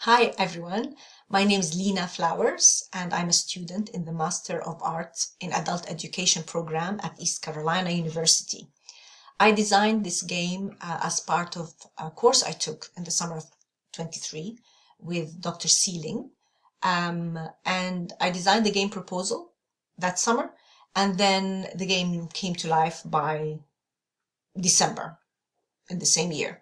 Hi everyone, my name is Lina Flowers and I'm a student in the Master of Arts in Adult Education program at East Carolina University. I designed this game as part of a course I took in the summer of 23 with Dr. Sealing, and I designed the game proposal that summer, and then the game came to life by December in the same year.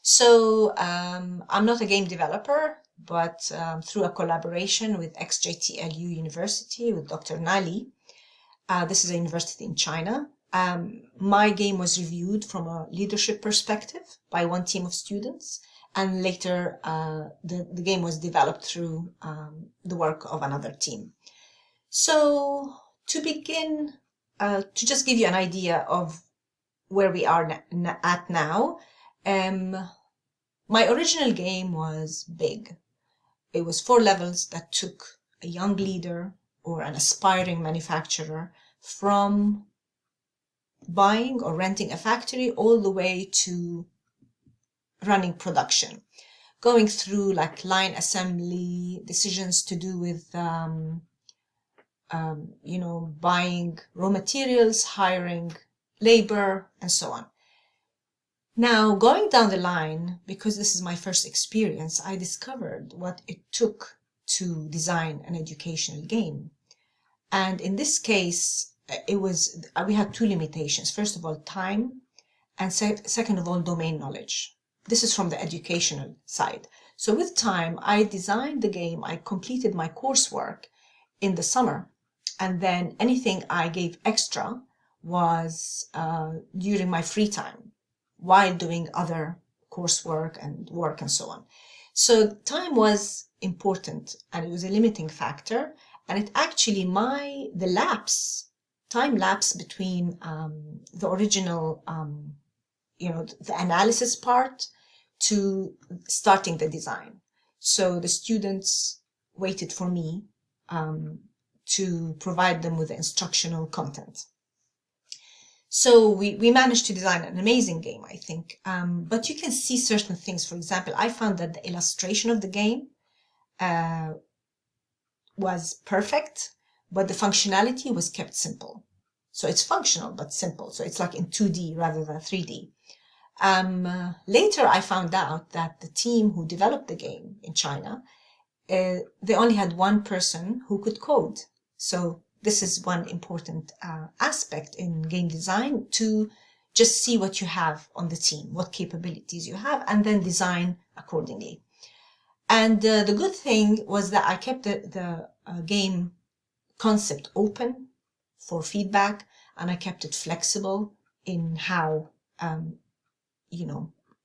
So I'm not a game developer, but through a collaboration with XJTLU University with Dr. Nali, this is a university in China, my game was reviewed from a leadership perspective by one team of students, and later the game was developed through the work of another team. So to begin, to just give you an idea of where we are at now, my original game was big. It was 4 levels that took a young leader or an aspiring manufacturer from buying or renting a factory all the way to running production, going through like line assembly, decisions to do with buying raw materials, hiring labor, and so on. Now, going down the line, because this is my first experience, I discovered what it took to design an educational game. And in this case, we had 2 limitations. First of all, time, and second of all, domain knowledge. This is from the educational side. So with time, I designed the game, I completed my coursework in the summer, and then anything I gave extra was during my free time, while doing other coursework and work and so on. So time was important and it was a limiting factor. And it actually, time lapse between the original, the analysis part to starting the design. So the students waited for me to provide them with the instructional content. So we managed to design an amazing game, I think. But you can see certain things. For example, I found that the illustration of the game was perfect, but the functionality was kept simple. So it's functional, but simple. So it's like in 2D rather than 3D. Later, I found out that the team who developed the game in China, they only had one person who could code. So this is one important aspect in game design, to just see what you have on the team, what capabilities you have, and then design accordingly. And the good thing was that I kept the game concept open for feedback, and I kept it flexible in how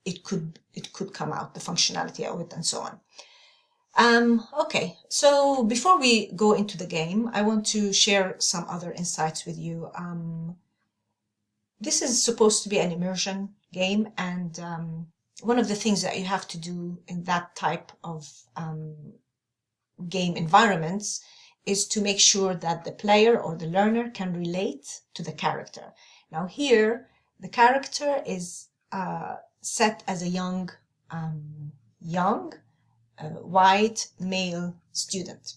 it could come out, the functionality of it, and so on. Okay, so before we go into the game, I want to share some other insights with you. This is supposed to be an immersion game, and one of the things that you have to do in that type of game environments is to make sure that the player or the learner can relate to the character. Now here, the character is set as a young white male student.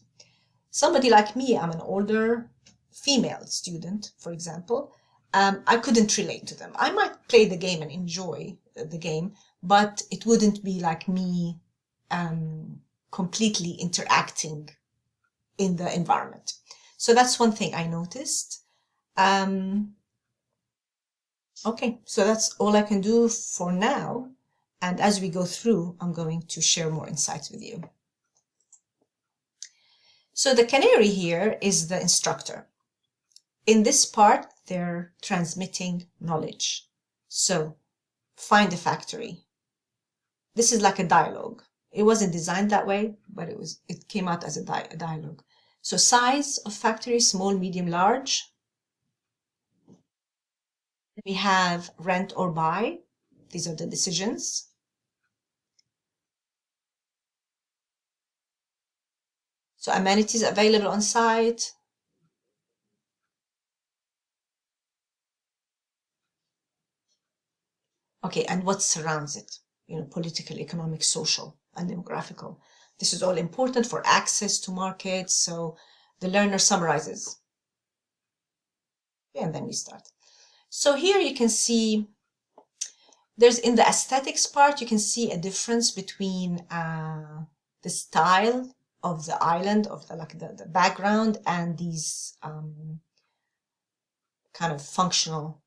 Somebody like me, I'm an older female student, for example. I couldn't relate to them. I might play the game and enjoy the game, but it wouldn't be like me completely interacting in the environment. So that's one thing I noticed. Okay, so that's all I can do for now. And as we go through, I'm going to share more insights with you. So the canary here is the instructor. In this part, they're transmitting knowledge. So find a factory. This is like a dialogue. It wasn't designed that way, but it came out as a dialogue. So size of factory, small, medium, large. We have rent or buy. These are the decisions. So amenities available on site. Okay, and what surrounds it? Political, economic, social, and demographical. This is all important for access to markets. So the learner summarizes. And then we start. So here you can see there's in the aesthetics part, you can see a difference between the style of the island, of the background, and these kind of functional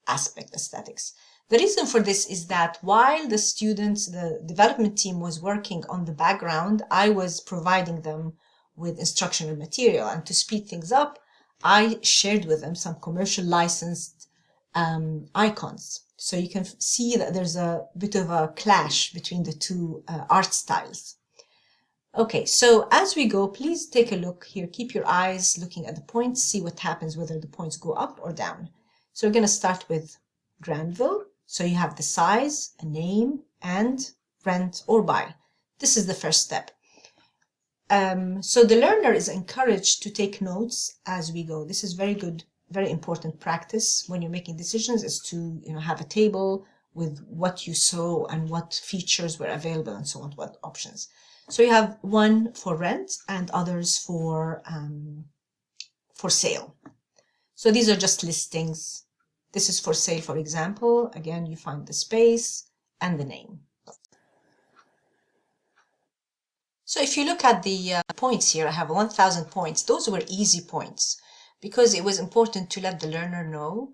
aspect aesthetics. The reason for this is that while the students, the development team was working on the background, I was providing them with instructional material. And to speed things up, I shared with them some commercial licensed icons. So you can see that there's a bit of a clash between the two art styles. Okay, so as we go, please take a look here. Keep your eyes looking at the points, see what happens, whether the points go up or down. So we're going to start with Granville. So you have the size, a name, and rent or buy. This is the first step. So the learner is encouraged to take notes as we go. This is very good, very important practice when you're making decisions, is to have a table with what you saw and what features were available and so on, what options. So you have one for rent and others for sale. So these are just listings. This is for sale, for example. Again, you find the space and the name. So if you look at the points here, I have 1,000 points. Those were easy points because it was important to let the learner know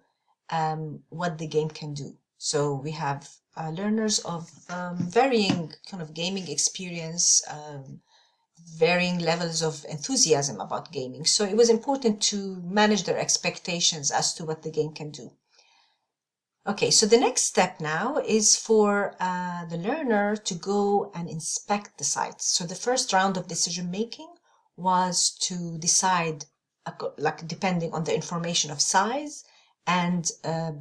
what the game can do. So we have learners of varying kind of gaming experience, varying levels of enthusiasm about gaming. So it was important to manage their expectations as to what the game can do. Okay, so the next step now is for the learner to go and inspect the sites. So the first round of decision making was to decide, like depending on the information of size and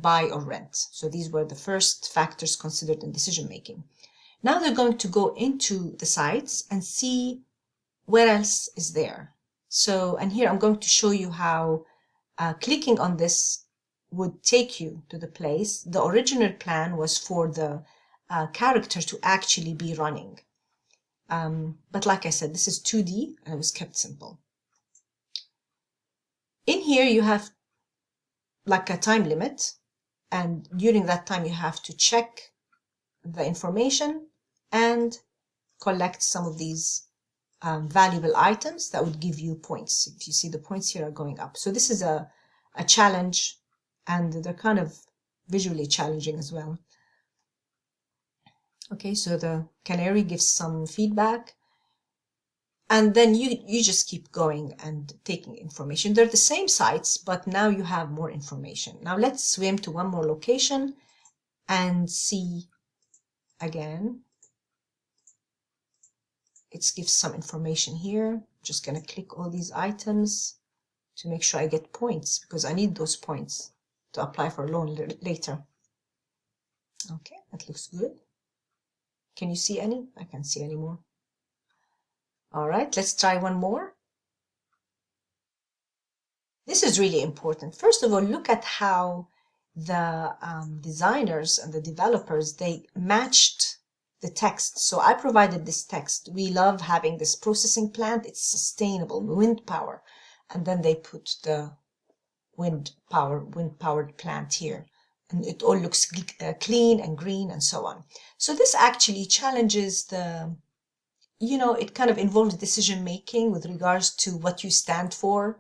buy or rent. So these were the first factors considered in decision making. Now they're going to go into the sites and see where else is there. So, and here I'm going to show you how clicking on this would take you to the place. The original plan was for the character to actually be running. But like I said, this is 2D and it was kept simple. In here you have like a time limit, and during that time you have to check the information and collect some of these valuable items that would give you points. If you see, the points here are going up. So this is a challenge, and they're kind of visually challenging as well. Okay, so the canary gives some feedback, and then you just keep going and taking information. They're the same sites, but now you have more information. Now let's swim to one more location and see again. It gives some information here. I'm just going to click all these items to make sure I get points, because I need those points to apply for a loan later. Okay, that looks good. Can you see any? I can't see any more. All right, let's try one more. This is really important. First of all, look at how the designers and the developers, they matched the text. So I provided this text. We love having this processing plant. It's sustainable, wind power. And then they put the wind-powered plant here. And it all looks clean and green and so on. So this actually challenges the, it kind of involves decision making with regards to what you stand for.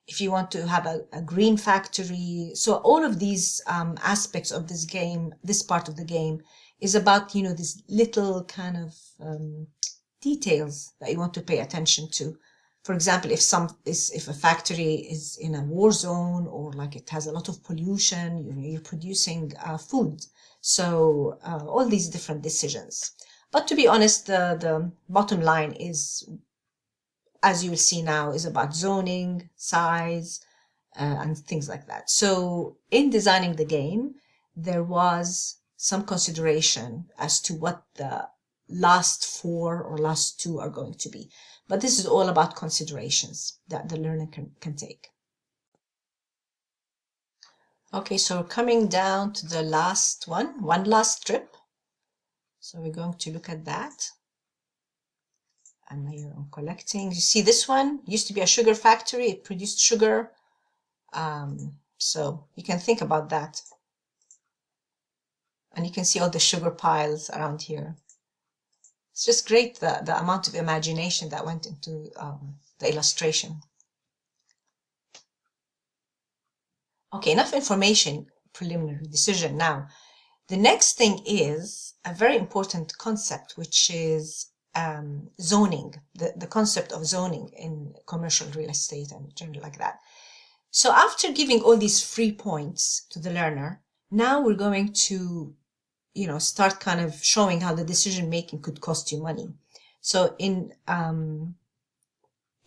If you want to have a green factory. So all of these aspects of this game, this part of the game, is about, these little kind of details that you want to pay attention to. For example, if a factory is in a war zone, or like it has a lot of pollution, you're producing food. So all these different decisions. But to be honest, the bottom line is, as you'll see now, is about zoning, size, and things like that. So in designing the game, there was some consideration as to what the last 4 or last 2 are going to be. But this is all about considerations that the learner can take. Okay, so we're coming down to the last one last strip. So we're going to look at that. and now you're on collecting. You see this one used to be a sugar factory. It produced sugar. So you can think about that. And you can see all the sugar piles around here. It's just great, the amount of imagination that went into the illustration. Okay, enough information, preliminary decision. Now, the next thing is a very important concept, which is zoning, the concept of zoning in commercial real estate and general like that. So after giving all these free points to the learner, now we're going to, start kind of showing how the decision making could cost you money. So in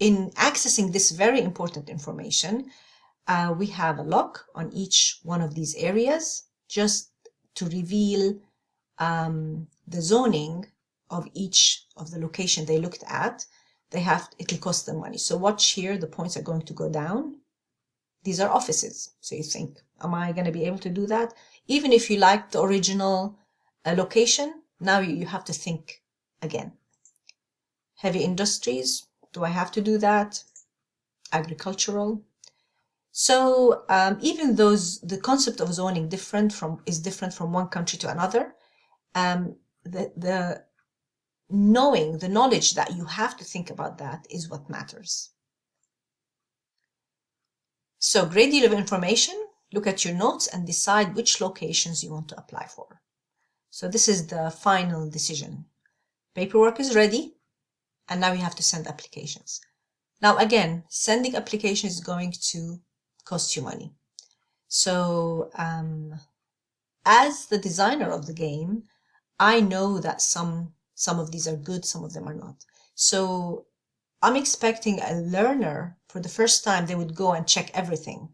accessing this very important information, we have a lock on each one of these areas just to reveal the zoning of each of the location they looked at. It'll cost them money. So watch here, the points are going to go down. These are offices. So you think, am I going to be able to do that? Even if you like the original location, now you have to think again. Heavy industries, do I have to do that? Agricultural. So even though the concept of zoning is different from one country to another, the knowledge that you have to think about that is what matters. So great deal of information. Look at your notes and decide which locations you want to apply for. So this is the final decision. Paperwork is ready, and now you have to send applications. Now again, sending applications is going to cost you money. So as the designer of the game, I know that some of these are good, some of them are not. So I'm expecting a learner, for the first time, they would go and check everything,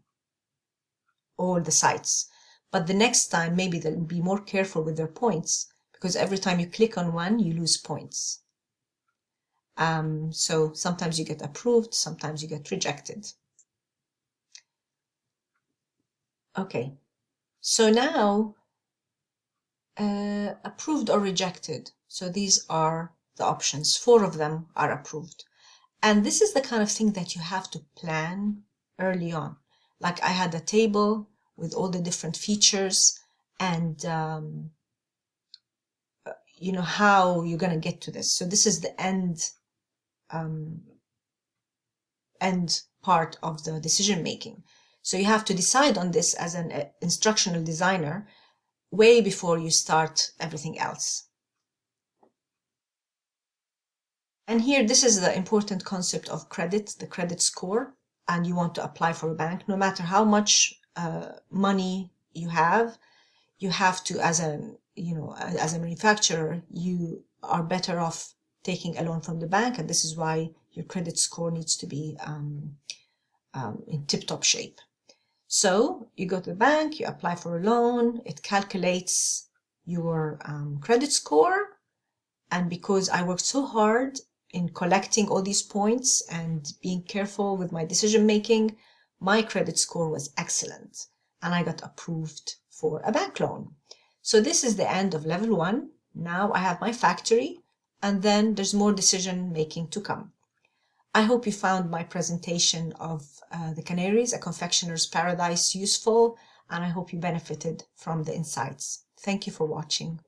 all the sites. But the next time, maybe they'll be more careful with their points, because every time you click on one, you lose points. So sometimes you get approved, sometimes you get rejected. Okay, so now approved or rejected. So these are the options. 4 of them are approved. And this is the kind of thing that you have to plan early on. Like I had a table with all the different features and, how you're going to get to this. So this is the end part of the decision making. So you have to decide on this as an instructional designer way before you start everything else. And here, this is the important concept of credit, the credit score, and you want to apply for a bank. No matter how much money you have to, as a manufacturer, you are better off taking a loan from the bank, and this is why your credit score needs to be in tip-top shape. So you go to the bank, you apply for a loan, it calculates your credit score, and because I worked so hard in collecting all these points and being careful with my decision making, my credit score was excellent and I got approved for a bank loan. So this is the end of level 1. Now I have my factory, and then there's more decision making to come. I hope you found my presentation of the Canaries, a confectioner's paradise, useful, and I hope you benefited from the insights. Thank you for watching.